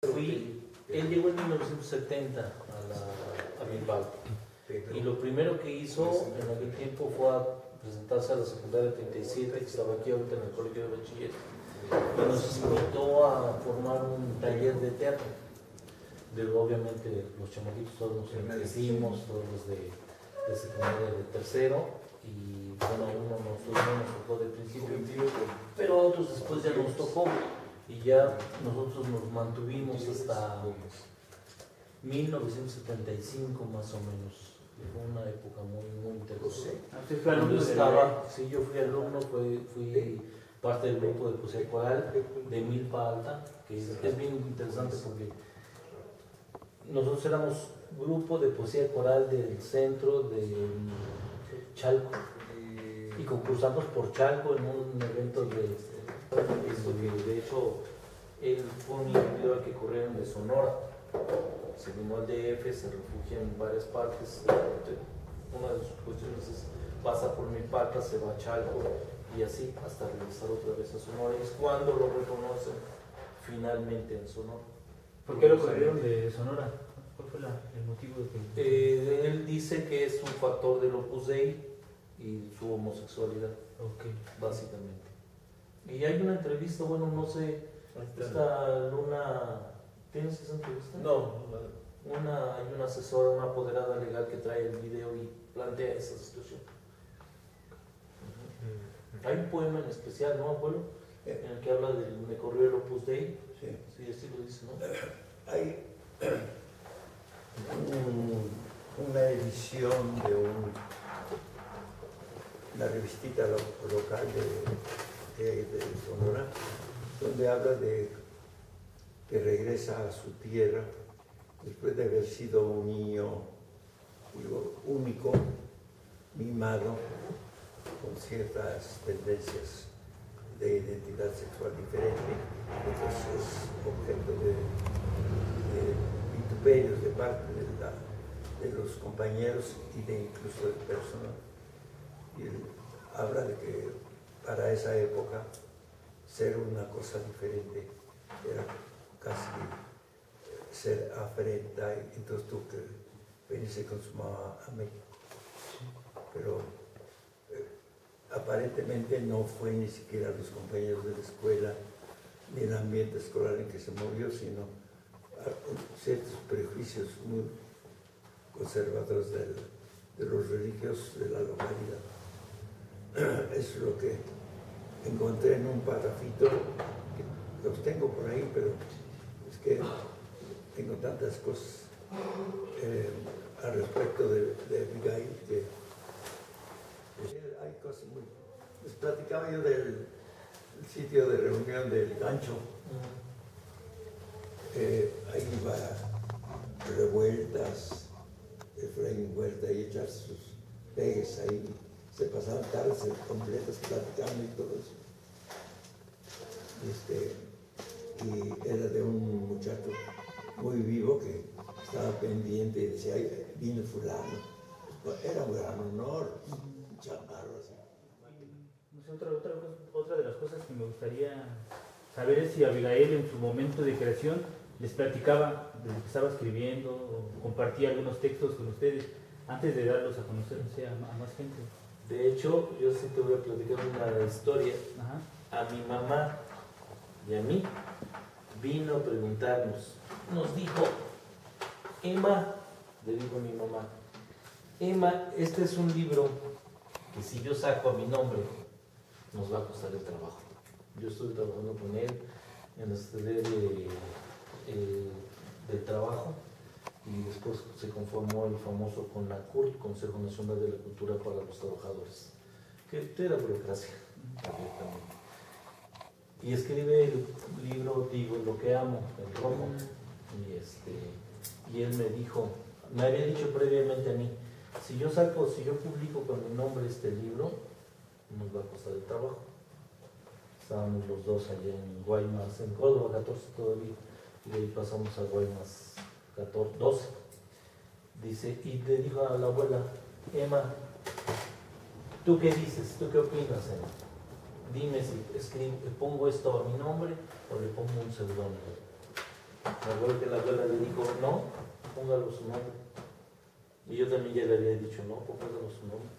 Él llegó en 1970 a Bilbao y lo primero que hizo en aquel tiempo fue a presentarse a la secundaria 37, que estaba aquí ahorita en el colegio de bachiller, y nos invitó a formar un taller de teatro. Obviamente los chamaquitos todos nos enriquecimos, todos los de secundaria de tercero, y bueno, a uno nos tocó de principio, pero a otros después ya nos tocó, y ya nosotros nos mantuvimos hasta 1975 más o menos. Fue una época muy interesante. Sí, yo fui alumno, fui parte del grupo de poesía coral de Milpa Alta, que es bien interesante porque nosotros éramos grupo de poesía coral del centro de Chalco y concursamos por Chalco en un evento de hecho él fue un individuo que corrieron de Sonora, se vino al DF, se refugia en varias partes. Una de sus cuestiones es pasa por Milpa, se va a Chalco y así hasta regresar otra vez a Sonora, y es cuando lo reconocen finalmente en Sonora. ¿Por qué lo corrieron de Sonora? ¿Cuál fue el motivo de que...? Él dice que es un factor del Opus Dei y su homosexualidad, básicamente. Y hay una entrevista, bueno, no sé, esta Luna, ¿tienes esa entrevista? No. Hay una asesora, una apoderada legal que trae el video y plantea esa situación. Hay un poema en especial, ¿no, abuelo? En el que habla de me corrió el Opus Dei. Sí, así lo dice, ¿no? Hay una edición de una revistita local de Sonora, donde habla de que regresa a su tierra después de haber sido un niño único, mimado, con ciertas tendencias de identidad sexual diferente, entonces es objeto de vituperios de parte de los compañeros y de incluso del personal. Y él habla de que para esa época ser una cosa diferente era casi ser afrenta, y entonces tuvo que venirse con su mamá a México. Pero aparentemente no fue ni siquiera los compañeros de la escuela ni el ambiente escolar en que se movió, sino ciertos prejuicios muy conservadores de los religiosos de la localidad. Eso es lo que encontré en un parrafito, que los tengo por ahí, pero es que tengo tantas cosas al respecto de Abigail que hay cosas muy... Les platicaba yo del sitio de reunión del Gancho. Ahí iba Revueltas, Efraín Huerta, y echar sus pegues ahí. Se pasaban tardes completas platicando y todo eso. Y era de un muchacho muy vivo que estaba pendiente y decía, ay, vino fulano. Era un gran honor, un chamarro así. No sé, otra de las cosas que me gustaría saber es si Abigail en su momento de creación les platicaba de lo que estaba escribiendo o compartía algunos textos con ustedes antes de darlos a conocer, o sea, a más gente. De hecho, yo sí te voy a platicar una historia. A mi mamá y a mí vino a preguntarnos, nos dijo, Emma, le dijo a mi mamá, Emma, este es un libro que si yo saco a mi nombre, nos va a costar el trabajo. Yo estuve trabajando con él en la Secretaría del Trabajo, y después se conformó el famoso CONACUR, Consejo Nacional de la Cultura para los Trabajadores, que era burocracia, directamente. Y escribe el libro, digo, Lo que amo, el rojo. Y él me dijo, me había dicho previamente a mí, si yo publico con mi nombre este libro, nos va a costar el trabajo. Estábamos los dos allá en Guaymas, en Córdoba 14 todavía, y de ahí pasamos a Guaymas 12. Dice, y le dijo a la abuela, Emma, ¿tú qué dices? ¿Tú qué opinas, Emma? Dime si pongo esto a mi nombre o le pongo un seudónimo. Me acuerdo que la abuela le dijo, no, póngalo su nombre. Y yo también ya le había dicho, no, póngalo su nombre.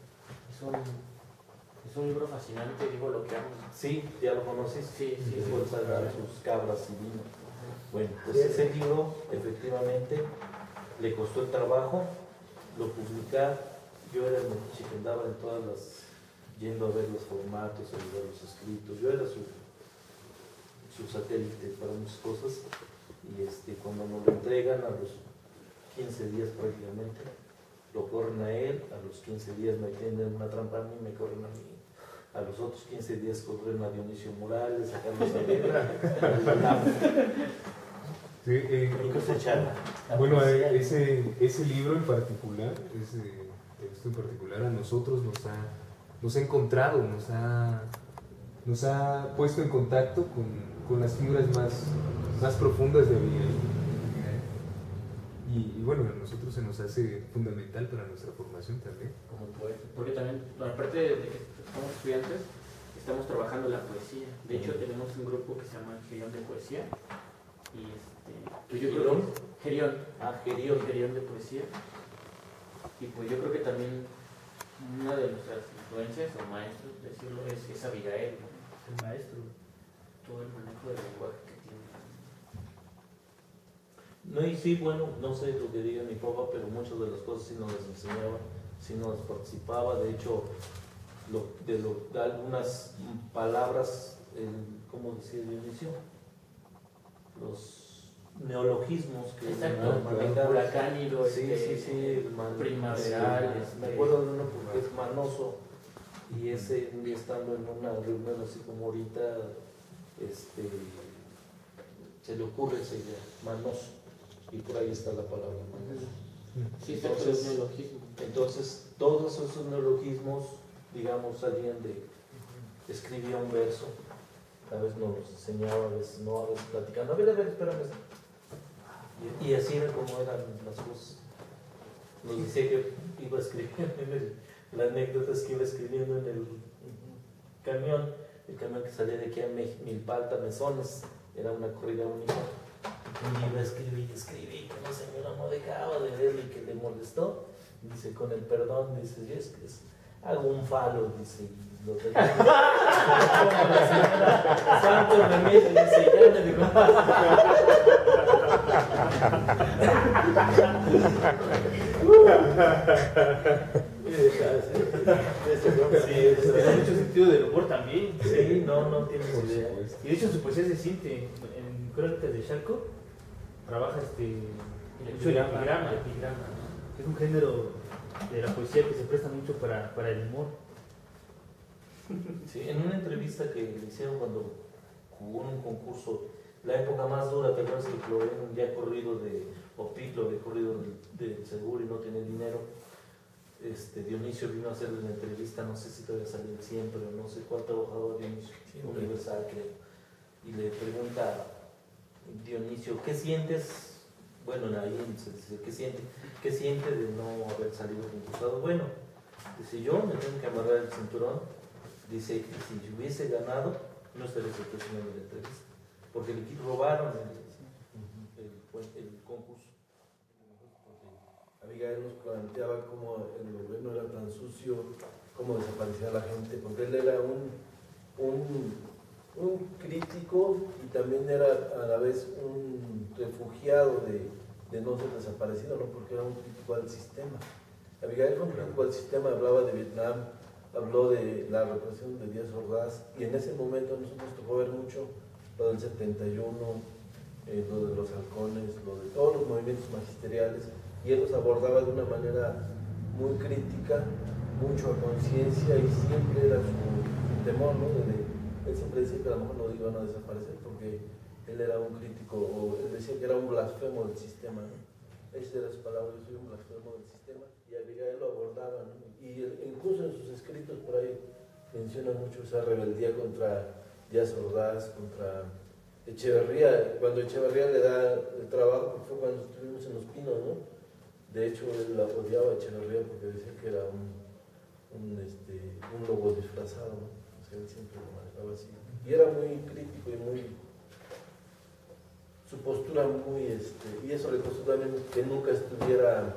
Es un libro fascinante, digo lo que amo. Sí, ¿ya lo conoces? Sí, sí. Y fue para dar sus cabras y vino. Bueno, pues ese libro efectivamente le costó el trabajo, lo publicar. Yo era el metiche que andaba en todas las, yendo a ver los formatos, a ver los escritos. Yo era su satélite para muchas cosas. Y cuando nos lo entregan a los 15 días prácticamente, lo corren a él, a los 15 días me tienden una trampa a mí, me corren a mí. A los otros 15 días corren a Dionisio Morales, a Carlos Saavedra. Sí, Creo que se echan. bueno, ese libro en particular, ese texto en particular, a nosotros nos ha encontrado, nos ha puesto en contacto con las fibras más profundas de Abigail. Y bueno, a nosotros se nos hace fundamental para nuestra formación también. Como poeta. Porque también, aparte de que somos estudiantes, estamos trabajando la poesía. De hecho, tenemos un grupo que se llama Gerión de Poesía. Y pues yo creo que Gerión. Gerión de Poesía. Y pues yo creo que también una de nuestras influencias o maestros, decirlo, es Abigail, ¿no? El maestro. Todo el manejo del lenguaje que tiene. No, y sí, bueno, no sé lo que diga mi papá, pero muchas de las cosas sí nos las enseñaba, sí nos participaba. De hecho, de algunas palabras, ¿cómo decía Dionisio? Los neologismos que Exacto, huracánido, sí, primaveral. Me acuerdo de uno porque es manoso, y ese un día estando en una reunión así como ahorita, se le ocurre esa idea, manoso, y por ahí está la palabra manoso. Sí, exacto, los neologismos. Entonces, todos esos neologismos, digamos, salían escribía un verso, a veces nos los enseñaba, a veces no, a veces platicando, a ver, espérame. Y así era como eran las cosas. Nos decía que iba escribiendo la anécdota es que iba escribiendo en el camión que salía de aquí a Milpalta, Mesones, era una corrida única. Y iba a escribir, que la señora no dejaba de verle y que le molestó. Dice, con el perdón, dice, yo es que hago un falo, dice, y lo tenía. La señora, santo remedio, dice, ya me dijo. Tiene mucho sentido del humor también. Sí, no tienes idea. Y de hecho en su poesía se siente, en Crónicas de Chalco, trabaja mucho el epigrama. Es un género de la poesía que se presta mucho para el humor. Sí, en una entrevista que le hicieron cuando jugó en un concurso, la época más dura, ¿te acuerdas que Floreno ya corrido de Opitlo, había corrido del seguro y no tiene dinero? Dionisio vino a hacerle la entrevista, no sé si todavía salió siempre o no sé cuál trabajador Dionisio, Universal creo, y le pregunta Dionisio, ¿qué sientes? Bueno, ahí se dice, ¿qué siente de no haber salido concursado? Bueno, dice, yo me tengo que amarrar el cinturón, dice, y si hubiese ganado, no estaría haciendo la entrevista, porque le robaron el concurso. Abigail nos planteaba cómo el gobierno era tan sucio, cómo desaparecía la gente, porque él era un crítico y también era a la vez un refugiado de no ser desaparecido, ¿no? Porque era un crítico al sistema. Abigail fue un crítico al sistema, hablaba de Vietnam, habló de la represión de Díaz Ordaz, y en ese momento nosotros tocó ver mucho lo del 71, lo de los halcones, lo de todos los movimientos magisteriales, y él los abordaba de una manera muy crítica, mucho a conciencia, y siempre era su temor, ¿no? Él siempre decía que a lo mejor no iban a desaparecer porque él era un crítico, o él decía que era un blasfemo del sistema, ¿no? Esas eran sus palabras, yo soy un blasfemo del sistema, y Abigail lo abordaba, ¿no? Y incluso en sus escritos por ahí menciona mucho esa rebeldía contra Díaz Ordaz, contra Echeverría. Cuando Echeverría le da el trabajo, fue cuando estuvimos en Los Pinos, ¿no? De hecho, él la odiaba a Echeverría porque decía que era un lobo disfrazado, ¿no? O sea, él siempre lo manejaba así. Y era muy crítico y muy su postura muy, y eso le costó también que nunca estuviera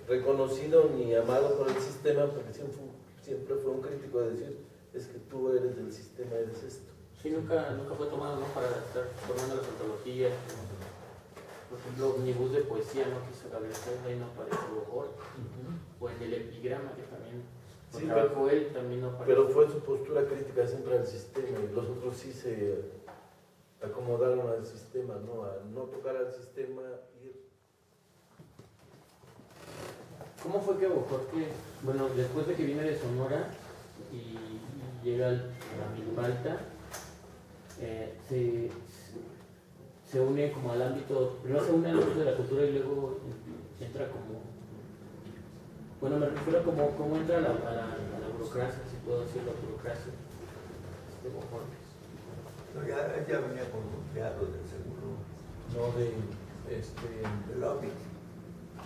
reconocido ni amado por el sistema, porque siempre fue un crítico de decir, es que tú eres del sistema, eres esto. Sí, nunca fue tomado, ¿no? Para estar formando las antologías. Por ejemplo, Omnibus de poesía, ¿no? Que hizo Gabriel Cerda y no aparece Bojor. O en el epigrama, que también Sí, trabajó él, también no aparece. Pero fue su postura crítica siempre al sistema, y los otros sí se acomodaron al sistema, ¿no? A no tocar al sistema, ir. ¿Cómo fue que Bojor, bueno, después de que viene de Sonora y llega a Milpalta, se une como al ámbito, primero se une al ámbito de la cultura y luego entra como, bueno, me refiero a cómo entra a la burocracia, si puedo decir la burocracia de Bojor? No, ya venía con un empleado del seguro. No, de lobby.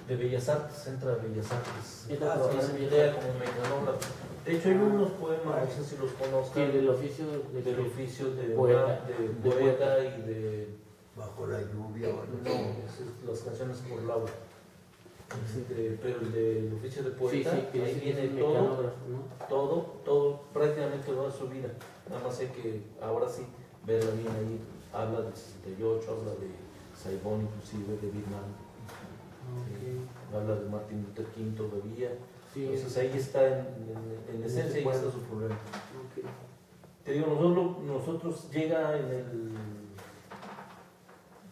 de Bellas Artes, entra a Bellas Artes. Entra a Sí, trabajar se en Bellas idea Artes. como mecanógrafo. De hecho, hay unos poemas, no sé si los Sí, conozcan, del oficio del oficio de poeta. poeta y de... Bajo la lluvia. No, las canciones por Laura. Pero el del oficio de poeta, sí, que ahí es viene mecanógrafo, ¿no? todo, prácticamente toda su vida. Nada más hay que, ahora sí, verla bien ahí. Habla del 68, habla de Saigón, inclusive, de Vietnam. Habla de Martin Luther King todavía. Sí, Entonces ahí está, en esencia, ahí está su problema. ok. Te digo, nosotros llega en el...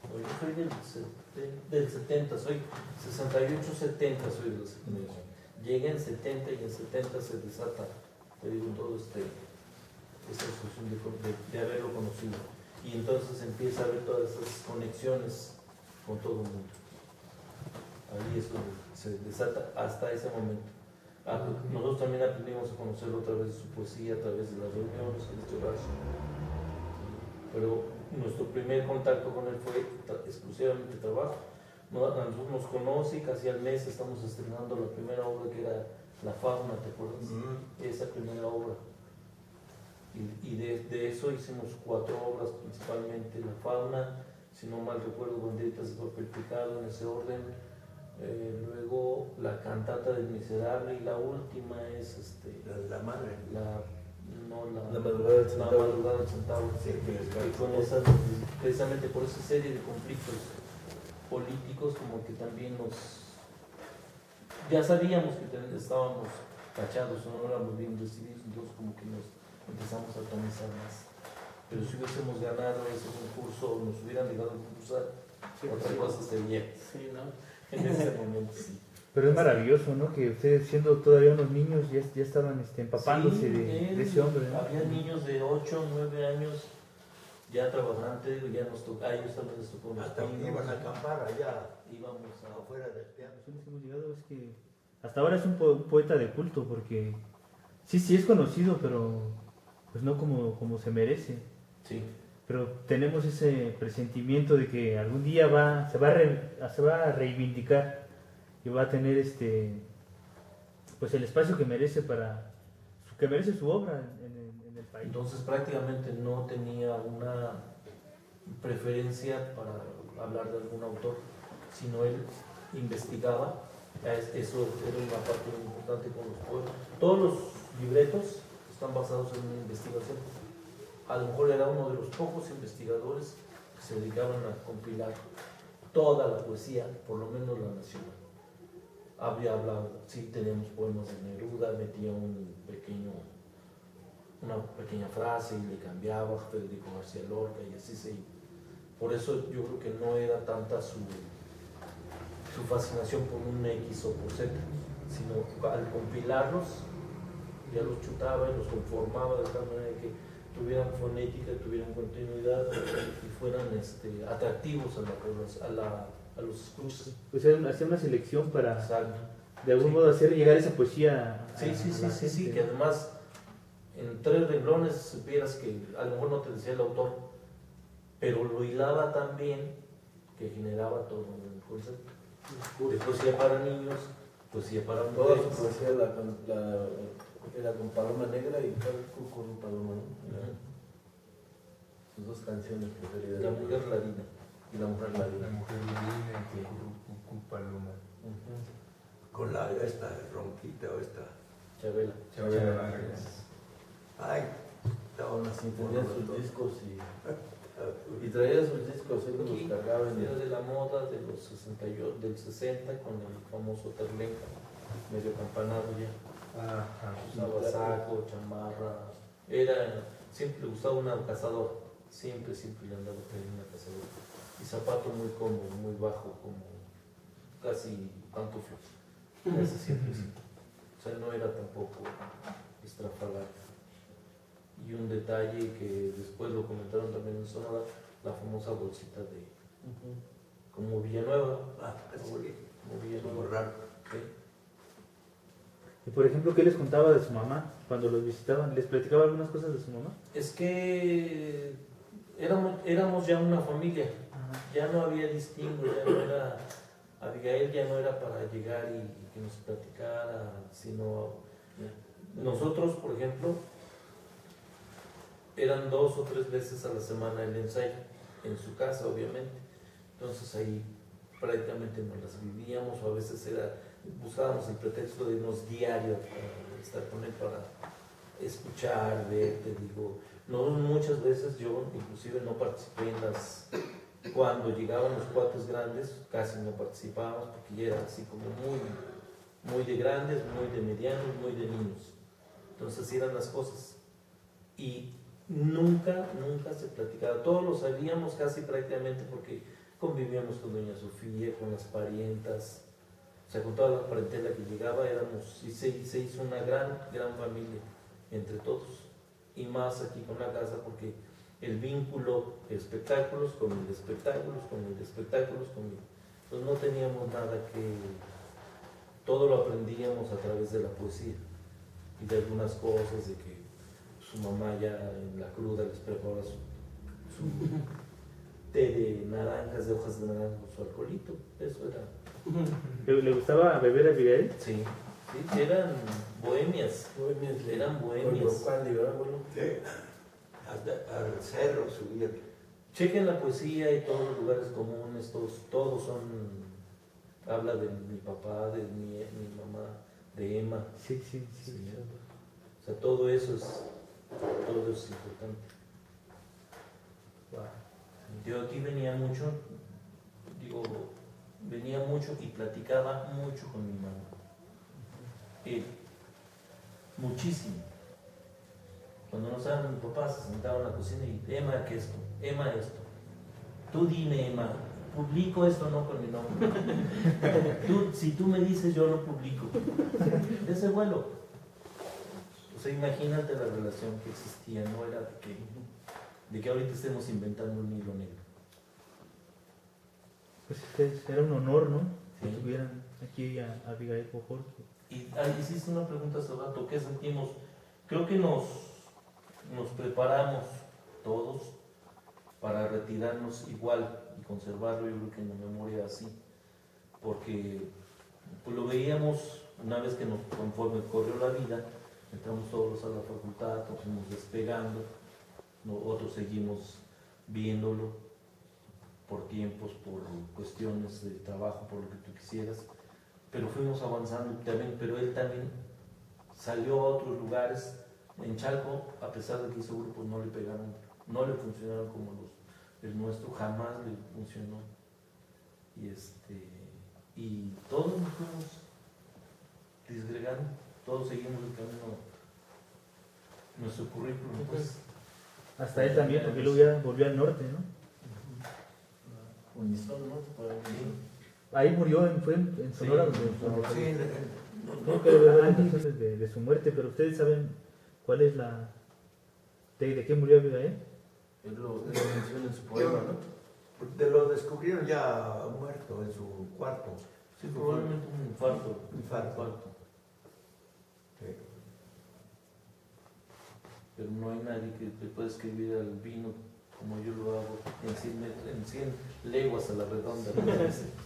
Yo soy del 70, soy 68, 70, soy del 70. Llega en 70 y en 70 se desata, te digo, todo esta asociación de haberlo conocido. Y entonces empieza a haber todas esas conexiones con todo el mundo. Ahí es cuando se desata hasta ese momento. Nosotros también aprendimos a conocerlo a través de su poesía, a través de las reuniones, en este caso. Pero nuestro primer contacto con él fue exclusivamente trabajo. Nosotros nos conoce y casi al mes estamos estrenando la primera obra que era La Fauna, ¿te acuerdas? Esa primera obra. Y de eso hicimos 4 obras principalmente. La Fauna, si no mal recuerdo, Banderitas de Papel Picado, en ese orden. Luego La Cantata del Miserable, y la última es La madre. La Madrugada del Centavo. Madrugada del Centavo. Sí, Y con esa, precisamente por esa serie de conflictos políticos, como que también ya sabíamos que estábamos tachados o no éramos bien recibidos, entonces como que nos empezamos a atomizar más. Pero si hubiésemos ganado ese concurso, nos hubieran dejado concursar, otra cosa sería. Sí, ¿no? En ese momento, sí. Pero es maravilloso, ¿no? Que ustedes, siendo todavía unos niños, ya estaban empapándose Sí, de ese hombre, ¿no? Había niños de 8, 9 años ya trabajando, ya nos tocó, a ellos también les tocó. Hasta que iban a acampar allá, íbamos afuera del piano. Hemos llegado, es que hasta ahora es un poeta de culto, porque sí es conocido, pero pues no como se merece. Sí. Pero tenemos ese presentimiento de que algún día se va a reivindicar y va a tener pues el espacio que merece su obra en el país. Entonces prácticamente no tenía una preferencia para hablar de algún autor, sino él investigaba. Eso era una parte muy importante con los poetas. Todos los libretos están basados en una investigación. A lo mejor era uno de los pocos investigadores que se dedicaban a compilar toda la poesía, por lo menos la nacional. Había hablado, sí, teníamos poemas de Neruda, metía una pequeña frase y le cambiaba a Federico García Lorca y así se iba. Por eso yo creo que no era tanta su fascinación por un X o por Z, sino al compilarlos ya los chutaba y los conformaba de tal manera que tuvieran fonética, tuvieran continuidad y fueran atractivos a los escuchas. Pues hacer una selección para Exacto. de algún modo hacer llegar esa poesía a Sí, la gente, sí, que además en 3 renglones supieras que a lo mejor no te decía el autor, pero lo hilaba tan bien que generaba todo el concepto. De poesía para niños, poesía para Toda mujeres. su poesía era con paloma negra y cada con paloma, ¿no? sus dos canciones preferidas. La mujer ladina. Y la mujer ladina. La mujer ladina y Cucú Paloma. Con la esta ronquita o esta. Chabela. Chabela Vargas. Ay, estaban así Tenía sus discos y traía sus discos, él los cargaba en Era el... de la moda de los 68, del 60 con el famoso terlenca, medio campanado ya. Ajá. Usaba saco, chamarra. Siempre le gustaba una cazador. Siempre le andaba trayendo una cazadora. Y zapato muy cómodo, muy bajo, como casi pantuflas. Casi siempre. O sea, no era tampoco estrafalario. Y un detalle que después lo comentaron también en Sonora, la famosa bolsita de como Villanueva. sí, Como como Villanueva. raro. Sí. Y por ejemplo, ¿qué les contaba de su mamá cuando los visitaban? ¿Les platicaba algunas cosas de su mamá? Es que éramos ya una familia. Ya no había distingo, ya no era, Abigail ya no era para llegar y que nos platicara, sino nosotros, por ejemplo, eran 2 o 3 veces a la semana el ensayo, en su casa obviamente, entonces ahí prácticamente nos las vivíamos, o a veces buscábamos el pretexto de irnos diario para estar con él, para escuchar, ver, te digo, no muchas veces yo inclusive no participé en las... Cuando llegaban los cuates grandes, casi no participábamos porque ya eran así como muy de grandes, muy de medianos, muy de niños. Entonces así eran las cosas. Y nunca se platicaba. Todos lo sabíamos casi prácticamente porque convivíamos con doña Sofía, con las parientas, o sea, con toda la parentela que llegaba, y se hizo una gran familia entre todos. Y más aquí con la casa porque el vínculo espectáculos con el de espectáculos, con el de espectáculos, pues no teníamos nada que... Todo lo aprendíamos a través de la poesía y de algunas cosas, de que su mamá ya en la cruda les preparaba su té de naranjas, de hojas de naranja, su alcoholito, eso era. ¿Le gustaba beber a Abigail? Sí, eran bohemias, eran bohemias. Con Candy, ¿verdad, bueno? Sí. Hasta al cerro subían. Chequen la poesía y todos los lugares comunes, todos son, habla de mi papá, de mi mamá, de Emma. Sí. O sea, todo eso es importante. Wow. Yo aquí venía mucho y platicaba mucho con mi mamá. Él, muchísimo. Cuando no estaban mis papás, se sentaban en la cocina y, Emma, ¿qué esto? Emma, esto. Tú dime, Emma, ¿publico esto o no con mi nombre? Si tú me dices, yo lo publico. Ese vuelo. O sea, imagínate la relación que existía, no era de que ahorita estemos inventando un hilo negro. Pues era un honor, ¿no? Sí. Que tuvieran aquí a Abigail Pojol. Y hiciste una pregunta hace rato, ¿qué sentimos? Creo que nos preparamos todos para retirarnos igual y conservarlo, yo creo que en la memoria así, porque pues lo veíamos una vez que conforme corrió la vida, entramos todos a la facultad, nos fuimos despegando, otros seguimos viéndolo por tiempos, por cuestiones de trabajo, por lo que tú quisieras, pero fuimos avanzando también, pero él también salió a otros lugares. En Chalco, a pesar de que hizo grupos, no le pegaron, no le funcionaron como el nuestro, jamás le funcionó. Y todos nos fuimos disgregando, todos seguimos el camino, nuestro currículum. Pues, Hasta él también, porque luego ya volvió al norte, ¿no? Unison, ¿no? Ahí murió, fue en Sonora. Sí, donde Sí, no quiero ver las razones de su muerte, pero ustedes saben cuál es la... ¿De qué murió Abigail? Él lo menciona en su poema, ¿no? Lo descubrieron ya muerto en su cuarto. sí, probablemente un infarto. Infarto. Sí. Pero no hay nadie que te pueda escribir al vino como yo lo hago en 100 leguas a la redonda. ¿No?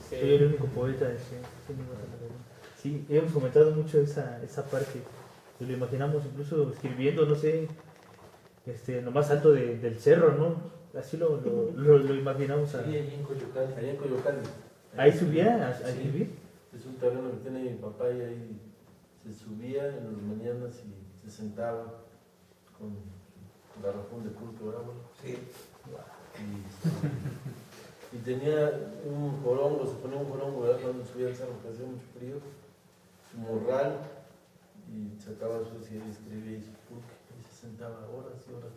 Soy el único poeta de Sí, hemos comentado mucho esa parte. Lo imaginamos incluso escribiendo, no sé, lo más alto del cerro, ¿no? Así lo imaginamos. Sí, allí en Coyoacán. Allá en Coyoacán. ¿Ahí subía a Sí. escribir? Es un terreno que tiene mi papá y ahí se subía en las mañanas y se sentaba con garrafón de pulque bravo. Sí. Y tenía un jorongo, se ponía un jorongo, ¿verdad? Cuando subía al cerro, que hacía mucho frío, su morral, y sacaba su y escribía y su pulque, y se sentaba horas y horas.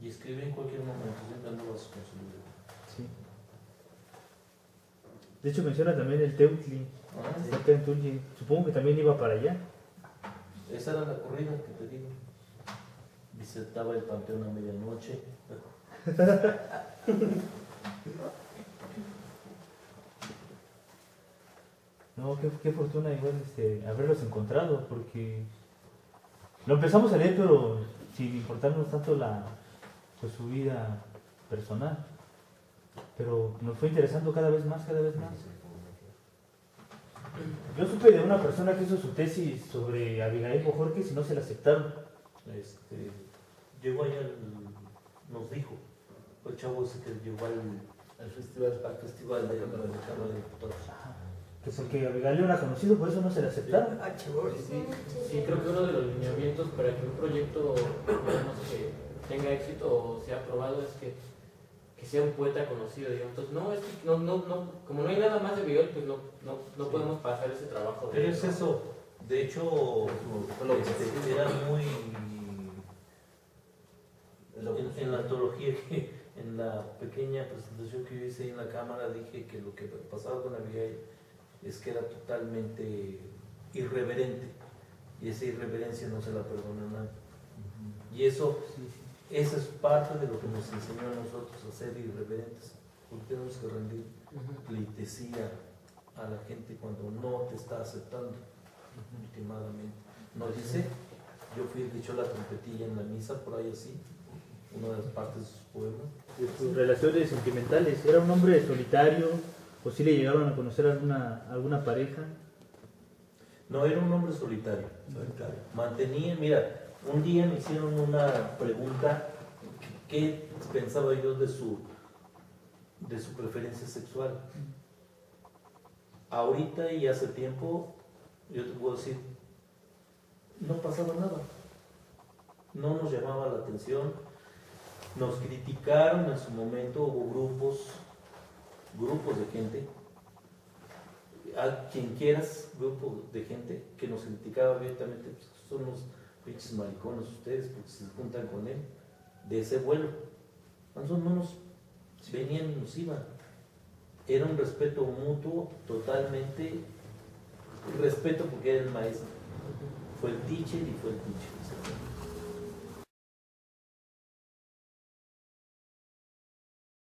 Y escribe en cualquier momento, siempre andabas con su libro. Sí. De hecho menciona también el Teutli, Sí. acá en Tulli. Supongo que también iba para allá. Esa era la corrida que te digo. Visitaba el panteón a medianoche. No, qué fortuna igual haberlos encontrado, porque lo empezamos a leer, pero sin importarnos tanto pues, su vida personal. Pero nos fue interesando cada vez más, cada vez más. Yo supe de una persona que hizo su tesis sobre Abigail Bojorquez y no se la aceptaron. Llegó allá, nos dijo, el chavo ese que llegó al festival de Cámara de Diputados. Que porque Abigail era conocido, por eso no se la aceptaron. Ah, chavos. Sí, creo que uno de los lineamientos para que un proyecto digamos, que tenga éxito o sea aprobado es que sea un poeta conocido, digamos. Entonces, no, es que como no hay nada más de Abigail, pues no podemos pasar ese trabajo. Pero es eso, de hecho, era muy... En la antología, en la pequeña presentación que yo hice en la cámara, dije que lo que pasaba con Abigail es que era totalmente irreverente, y esa irreverencia no se la perdona a nadie. Y eso, esa es parte de lo que nos enseñó a nosotros a ser irreverentes, porque tenemos que rendir pleitesía a la gente cuando no te está aceptando últimamente. No dice, yo fui el que echó la trompetilla en la misa, por ahí así, una de las partes de sus poemas. De sus relaciones sentimentales. ¿Era un hombre solitario o si le llegaron a conocer alguna pareja? No, era un hombre solitario. Mantenía, mira, un día me hicieron una pregunta, ¿qué pensaba yo de su preferencia sexual? Ahorita y hace tiempo, yo te puedo decir, no pasaba nada. No nos llamaba la atención. Nos criticaron en su momento, hubo grupos de gente, a quien quieras, grupo de gente que nos criticaba abiertamente, pues son unos pinches maricones ustedes porque se juntan con él, de ese vuelo. Nosotros no nos venían y nos iban. Era un respeto mutuo, totalmente, respeto porque era el maestro. Fue el teacher y fue el teacher.